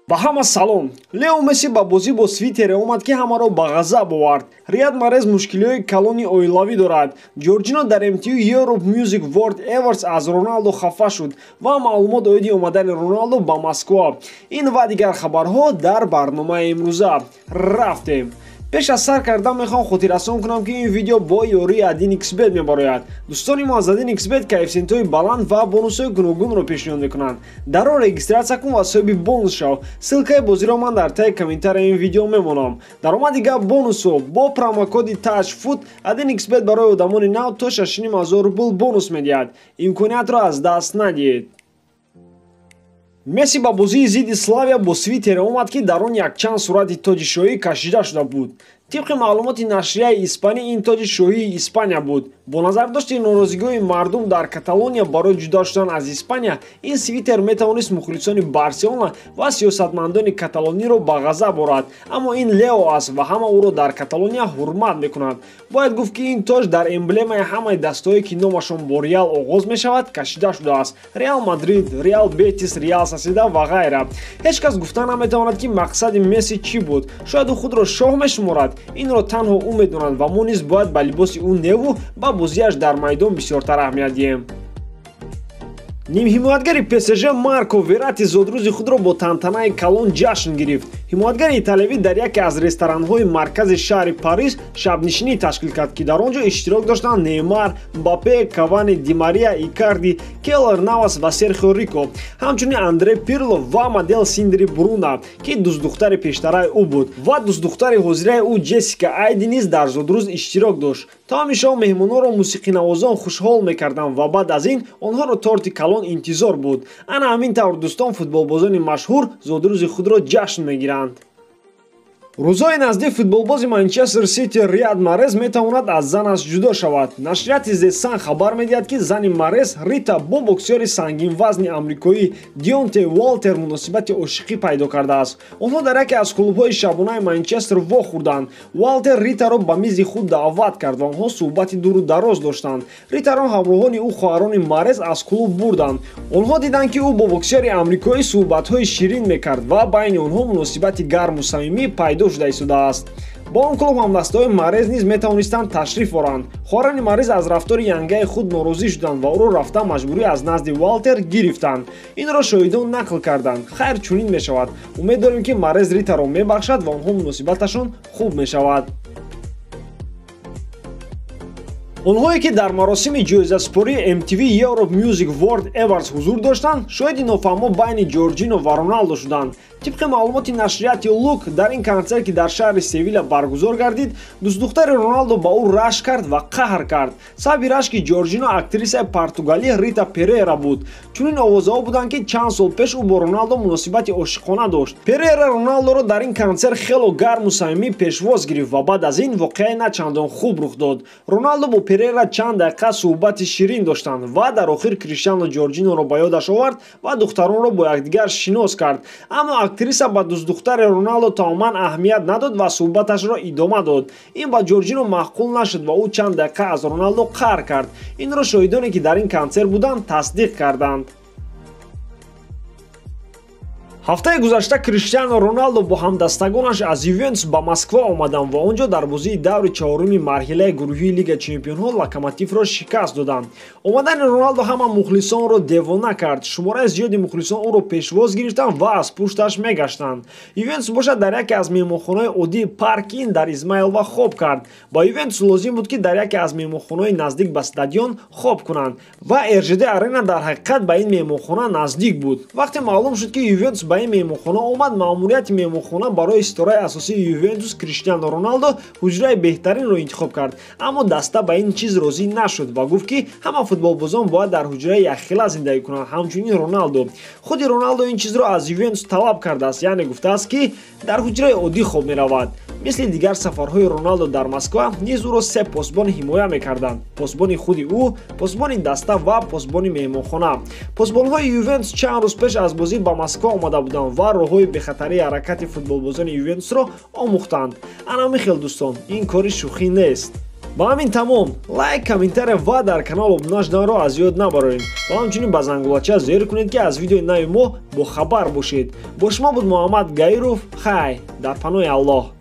ба ҳама салом. Лео Месси ба бозӣ бо свитере омад, ки ҳамаро ба ғазаб овард. Рияд Марез мушкилиҳои калони оилавӣ дорад. Ҷорҷино дар MTV Europe Music World Awards аз Роналдо хафа шуд ва маълумот оиди омадани Роналдо ба Москва. Ин ва дигар хабарҳо дар барномаи имрӯза. Рафтем. пеш аз сар кардан мехоҳам хотиррасон кунам, ки ин видео бо ёрии 1xBet мебарояд. дӯстони мо аз 1xBet коэффициентҳои баланд ва бонусҳои гуногунро пешниҳод мекунанд. даро регистратсия кун ва соҳиби бонус шав. Ссилкаи бозиро ман дар таги комментарияи ин видео мемонам. Даромади гап бонусҳо бо промокоди TouchFoot 1xBet барои одамони нав то 6500 рубл бонус медиҳад. имкониятро аз даст надиҳед. Месси ба бозии зидди Славия бо свитере омад, ки дар он якчанд сурати тоҷи шоҳӣ кашида шуда буд. طبق معلومات نشریه اسپانی این تاج شاهی اسپانیا بود. با نظر داشتن ناراضی‌های مردم در کاتالونیا برای جدا شدن از اسپانیا، این سویتر میتوانست مخلصان بارسلونا و سیاستمداران کاتالونی را به غضب آورد. اما این لیو است و همه او را در کاتالونیا حرمت میکنند. باید گفت که این تاج در امبلمای همه دستهایی که نامشان با ریال آغاز میشود کشیده شده است. ریال مادرید، ریال بتیس، ریال سوسییداد و غیره. هیچ کس گفتن نمیتواند که مقصد مسی چی بود. شاید خود را شاه میشمارد. اینро танҳо ӯ медонад ва мо низ бояд ба либоси ӯ неву ба бозиаш дар майдон бисёртар аҳамият диҳем. нимҳимоятгари PSG Марко Верати зодрӯзи худро бо тантанаи калон ҷашн гирифт. ҳимоятгари италиявӣ дар яке аз ресторанҳои маркази шаҳри Париж шабнишинӣ ташкил кард, ки дар он ҷо иштирок доштанд Неймар, Мбаппе, Кавани, Ди Мария, Икарди, Келлер Навас ва Серхио Рико, ҳамчунин Андре Пирло ва модел Синдри Бруна, ки дӯстдухтари пештараи ӯ буд, ва дӯстдухтари ҳозираи ӯ Ҷессика Айди низ дар зодрӯз иштирок дошт. Таоми шоҳ меҳмононро мусиқинавозон хушҳол мекарданд ва баъд аз ин онҳоро торти калон интизор буд. Ана ҳамин тавр дӯстон футболбозони машҳур зодрӯзи худро ҷашн мегиранд. рӯзҳои наздик футболбози Манчестер Сити Рияд Марез метавонад аз занаш ҷудо шавад. Нашрияти The Sun хабар медиҳад, ки зани Марез Рита бо боксёри сангинвазни амрикоӣ Дионте Уолтер муносибати ошиқӣ пайдо кардааст. онҳо дар яке аз клубҳои шабонаи Манчестер вохӯрданд. Уолтер Ритаро ба мизи худ даъват кард ва онҳо суҳбати дуру дароз доштанд. Ритаро ҳамроҳони ӯ хоҳарони Марез аз клуб бурданд. онҳо диданд, ки ӯ бо боксёри амрикоӣ суҳбатҳои ширин мекард ва байни онҳо муносибати гарму самимӣ пайдо шуда истодааст. бо он клуб ҳамдастҳои Марез низ метавонистанд ташриф оранд. хоҳарони Марез аз рафтори янгаи худ норозӣ шуданд ва ӯро рафта маҷбурӣ аз назди Уолтер гирифтанд. инро шоҳидон нақл карданд. хайр чунин мешавад. умед дорем, ки Марез Ритаро мебахшад ва онҳо муносибаташон хуб мешавад. онҳое ки дар маросими ҷоизаспории MTV Europe Music World Awards ҳузур доштанд, шоҳиди нофаҳмо байни Ҷорҷино ва Роналдо шуданд. طبق маълумоти нашрияти Лук, дар ин консерт, ки дар шаҳри Севиля баргузор гардид, дӯстдухтари Роналдо ба ӯ рашк кард ва қаҳр кард. сабаби рашки Ҷорҷино актрисаи португалӣ Рита Перейра буд. чунин овозаҳо буданд, ки чанд сол пеш ӯ бо Роналдо муносибати ошиқона дошт. Перейра Роналдоро дар ин консерт хело гарму самимӣ пешвоз гирифт ва баъд аз ин воқеае на чандон хуб рух дод. Роналдо бо Перейра чанд дақиқа суҳбати ширин доштанд ва дар охир Криштиано Ҷорҷиноро ба ёдаш овард ва духтаронро бо якдигар шинос кард. аммо актриса ба дӯстдухтари Роналдо таоман аҳамият надод ва суҳбаташро идома дод. ин ба Ҷорҷино маъқул нашуд ва ӯ чанд дақиқа аз Роналдо қаҳр кард. инро шоҳидоне ки дар ин консерт буданд тасдиқ карданд. ҳафтаи гузашта Криштиано Роналдо бо ҳамдастагонаш аз Ювентус ба Москва омаданд ва он ҷо дар бозии даври чаҳорumi марҳилаи гурӯҳии Лигаи Чемпионҳо Локомотивро шикаст доданд. омадани Роналдо ҳама мухлисонро девона кард. шумораи зиёди мухлисон ӯро пешвоз гирифтанд ва аз пушташ мегаштанд. Ювентус бошад дар яке аз меҳмонхонаҳои оддии Парк Ин дар Измаилова хоб кард. ба Ювентус лозим буд, ки дар яке аз меҳмонхонаҳои наздик ба стадион хоб кунанд ва РЖД Арена дар ҳақиқат ба ин меҳмонхона наздик буд. вақте маълум шуд, ки Ювентус ба ин меҳмонхона омад, маъмурияти меҳмонхона барои ситораи асосии Ювентус Криштиано Роналдо ҳуҷраи беҳтаринро интихоб кард. аммо даста ба ин чиз розӣ нашуд ва гуфт, ки ҳама футболбозон бояд дар ҳуҷраи якхела зиндагӣ кунанд, ҳамчунин Роналдо. худи Роналдо ин чизро аз Ювентус талаб кардааст, яъне гуфтааст, ки дар ҳуҷраи оддӣ хоб меравад. мисли дигар сафарҳои Роналдо дар Москва, низ ӯро се посбон ҳимоя мекарданд. посбони худи ӯ, посбони даста ва посбони меҳмонхона. посбонҳои Ювентус чанд рӯз пеш аз бозӣ ба Москва омада буданд ва роҳҳои бехатарии ҳаракати футболбозони Ювентусро омӯхтанд. ана михел дӯстон, ин кори шӯхӣ нест. ба ҳамин тамом, лайк, комментария ва дар канал обуна шуданро аз ёд набароред ва ҳамчунин ба зангулача зер кунед ки аз видеои нави мо бохабар бошед. Бо шумо буд Муҳаммад Гаиров. Хай, дар паноҳи Аллоҳ.